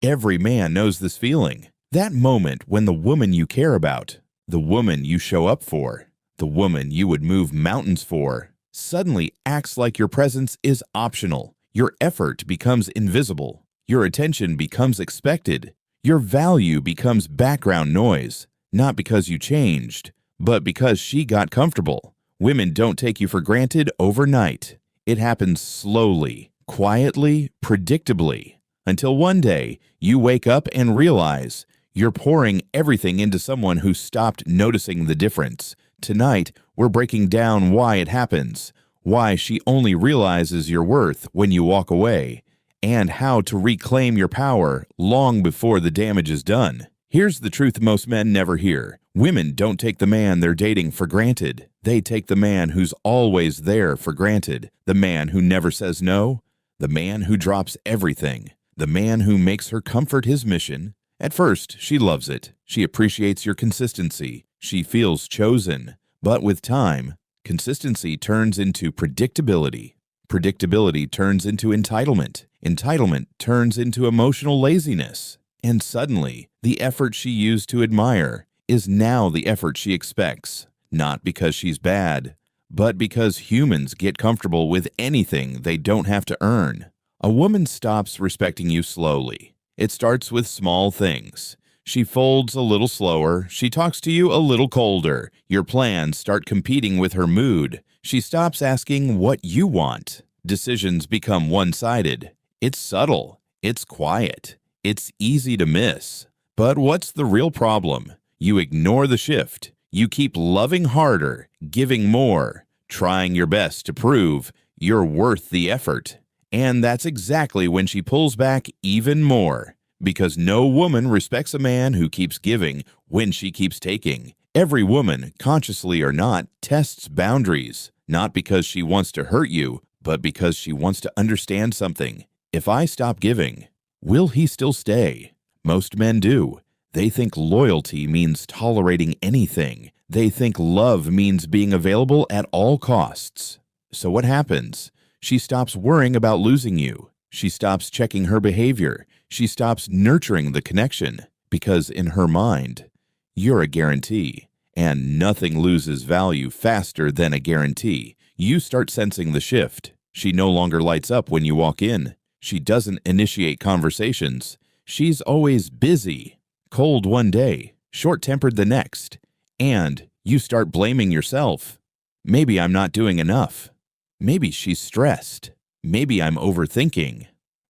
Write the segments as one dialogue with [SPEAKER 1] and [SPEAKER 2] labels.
[SPEAKER 1] Every man knows this feeling. That moment when the woman you care about, the woman you show up for, the woman you would move mountains for, suddenly acts like your presence is optional. Your effort becomes invisible. Your attention becomes expected. Your value becomes background noise, not because you changed, but because she got comfortable. Women don't take you for granted overnight. It happens slowly, quietly, predictably, until one day you wake up and realize you're pouring everything into someone who stopped noticing the difference. Tonight, we're breaking down why it happens, why she only realizes your worth when you walk away, and how to reclaim your power long before the damage is done. Here's the truth most men never hear. Women don't take the man they're dating for granted. They take the man who's always there for granted. The man who never says no. The man who drops everything. The man who makes her comfort his mission. At first, she loves it. She appreciates your consistency. She feels chosen. But with time, consistency turns into predictability. Predictability turns into entitlement. Entitlement turns into emotional laziness. And suddenly, the effort she used to admire is now the effort she expects. Not because she's bad, but because humans get comfortable with anything they don't have to earn. A woman stops respecting you slowly. It starts with small things. She folds a little slower. She talks to you a little colder. Your plans start competing with her mood. She stops asking what you want. Decisions become one-sided. It's subtle. It's quiet. It's easy to miss. But what's the real problem? You ignore the shift. You keep loving harder, giving more, trying your best to prove you're worth the effort. And that's exactly when she pulls back even more. Because no woman respects a man who keeps giving when she keeps taking. Every woman, consciously or not, tests boundaries. Not because she wants to hurt you, but because she wants to understand something. If I stop giving, will he still stay? Most men do. They think loyalty means tolerating anything. They think love means being available at all costs. So what happens? She stops worrying about losing you. She stops checking her behavior. She stops nurturing the connection. Because in her mind, you're a guarantee. And nothing loses value faster than a guarantee. You start sensing the shift. She no longer lights up when you walk in. She doesn't initiate conversations. She's always busy. Cold one day, short-tempered the next, and you start blaming yourself. Maybe I'm not doing enough. Maybe she's stressed. Maybe I'm overthinking.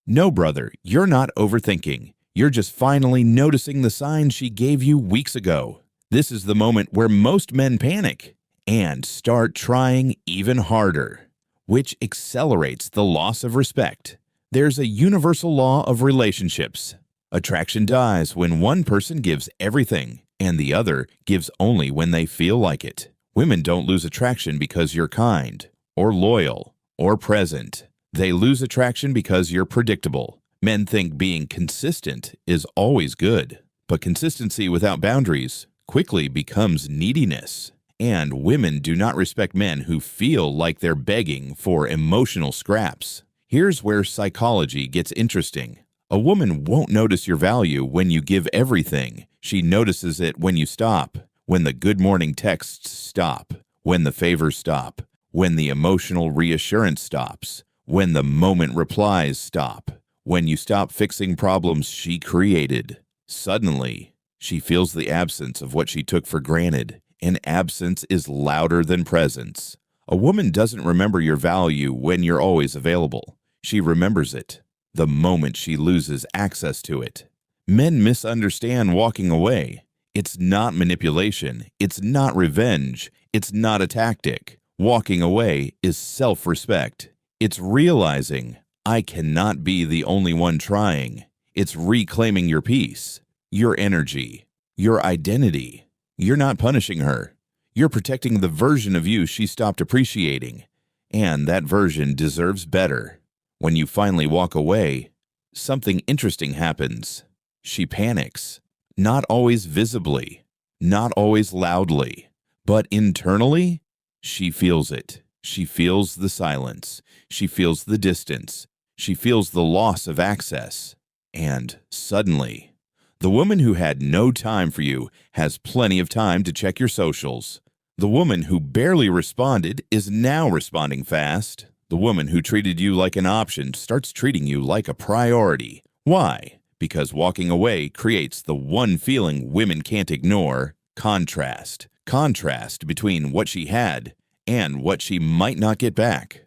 [SPEAKER 1] No, brother, you're not overthinking. You're just finally noticing the signs she gave you weeks ago. This is the moment where most men panic and start trying even harder, which accelerates the loss of respect. There's a universal law of relationships. Attraction dies when one person gives everything and the other gives only when they feel like it. Women don't lose attraction because you're kind or loyal or present. They lose attraction because you're predictable. Men think being consistent is always good, but consistency without boundaries quickly becomes neediness. And women do not respect men who feel like they're begging for emotional scraps. Here's where psychology gets interesting. A woman won't notice your value when you give everything. She notices it when you stop, when the good morning texts stop, when the favors stop, when the emotional reassurance stops, when the moment replies stop, when you stop fixing problems she created. Suddenly, she feels the absence of what she took for granted, and absence is louder than presence. A woman doesn't remember your value when you're always available. She remembers it the moment she loses access to it. Men misunderstand walking away. It's not manipulation. It's not revenge. It's not a tactic. Walking away is self-respect. It's realizing, I cannot be the only one trying. It's reclaiming your peace, your energy, your identity. You're not punishing her. You're protecting the version of you she stopped appreciating. And that version deserves better. When you finally walk away, something interesting happens. She panics. Not always visibly, not always loudly, but internally, she feels it. She feels the silence. She feels the distance. She feels the loss of access. And suddenly, the woman who had no time for you has plenty of time to check your socials. The woman who barely responded is now responding fast. The woman who treated you like an option starts treating you like a priority. Why? Because walking away creates the one feeling women can't ignore: contrast. Contrast between what she had and what she might not get back.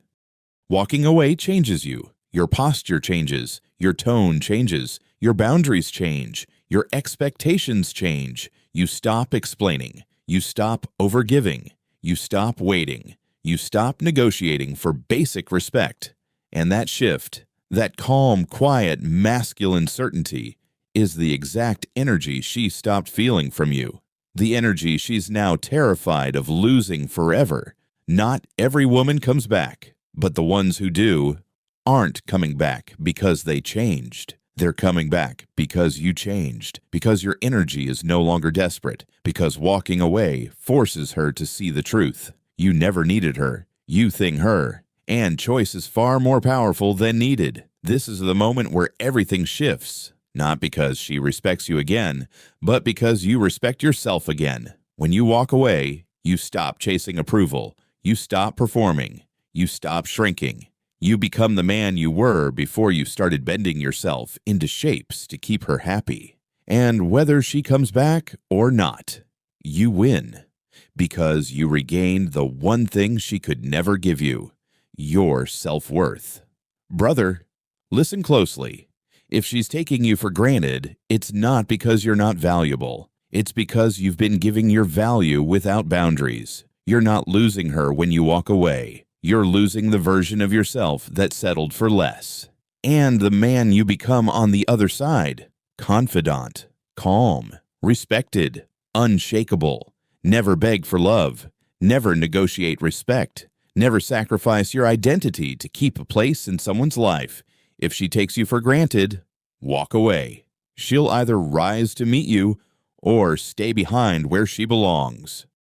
[SPEAKER 1] Walking away changes you. Your posture changes. Your tone changes. Your boundaries change. Your expectations change. You stop explaining. You stop overgiving. You stop waiting. You stop negotiating for basic respect. And that shift, that calm, quiet, masculine certainty, is the exact energy she stopped feeling from you. The energy she's now terrified of losing forever. Not every woman comes back, but the ones who do aren't coming back because they changed. They're coming back because you changed, because your energy is no longer desperate, because walking away forces her to see the truth. You never needed her. You thing her. And choice is far more powerful than needed. This is the moment where everything shifts. Not because she respects you again, but because you respect yourself again. When you walk away, you stop chasing approval. You stop performing. You stop shrinking. You become the man you were before you started bending yourself into shapes to keep her happy. And whether she comes back or not, you win. Because you regained the one thing she could never give you: your self-worth. Brother, listen closely. If she's taking you for granted, it's not because you're not valuable. It's because you've been giving your value without boundaries. You're not losing her when you walk away. You're losing the version of yourself that settled for less. And the man you become on the other side: confidant, calm, respected, unshakable. Never beg for love. Never negotiate respect. Never sacrifice your identity to keep a place in someone's life. If she takes you for granted, walk away. She'll either rise to meet you or stay behind where she belongs.